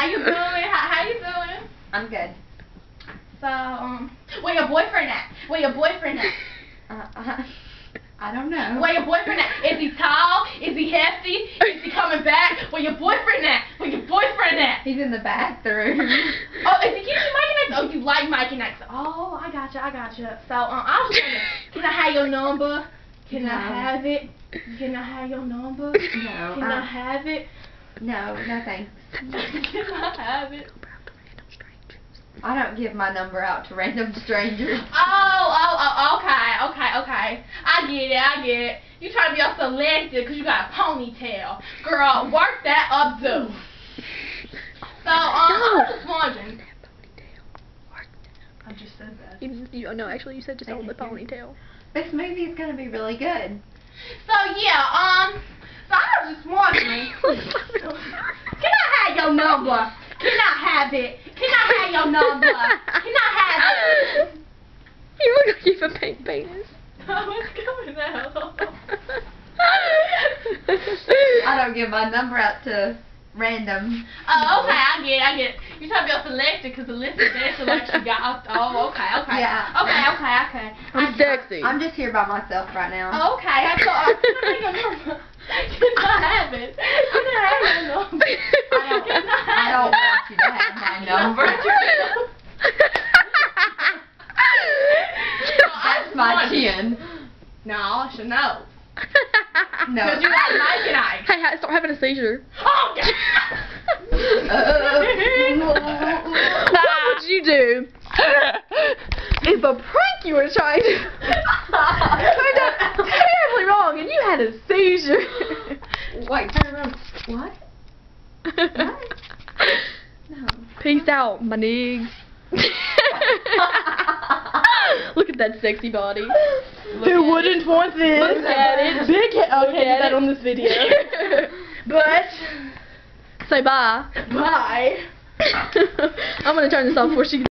How you doing? How you doing? I'm good. So, where your boyfriend at? Where your boyfriend at? I don't know. Where your boyfriend at? Is he tall? Is he hefty? Is he coming back? Where your boyfriend at? Where your boyfriend at? He's in the bathroom. Oh, is he keeping Mike and X? Oh, you like Mike and X. Oh, I gotcha. So, I was wondering, can I have your number? Can I have it? Can I have your number? No. Can I have it? No thanks. Can I have it? I don't give my number out to random strangers. Oh, okay. I get it. You trying to be all selective because you got a ponytail. Girl, work that up too. So, I was just wondering. I just said that. No, actually, you said just hold the ponytail. This movie is gonna be really good. So yeah, so I was just wondering. Can I have your number? Can I have it? Can I have your number? Can I have it? You look like you have a pink penis. Oh, it's coming out. I don't give my number out to random. Oh, okay, I get it. You're trying to be all selected because the list is there, so like you got. Oh, okay. Yeah. Okay. I'm sexy. I'm just here by myself right now. Okay, I thought. Can I have your number? Can I have it? Can I have your number? I don't want you to have my number. That's my chin. No, I should know. No. Because you got Mike and I. Hey, start having a seizure. Oh, God. What would you do if a prank you were trying to turned out terribly wrong and you had a seizure? Wait, turn around. What? What? No. Peace out, my niggas. Look at that sexy body. Who wouldn't want this? Look at it. Big head. Look Okay, at that it. on this video. But Say bye. bye. I'm gonna turn this off before she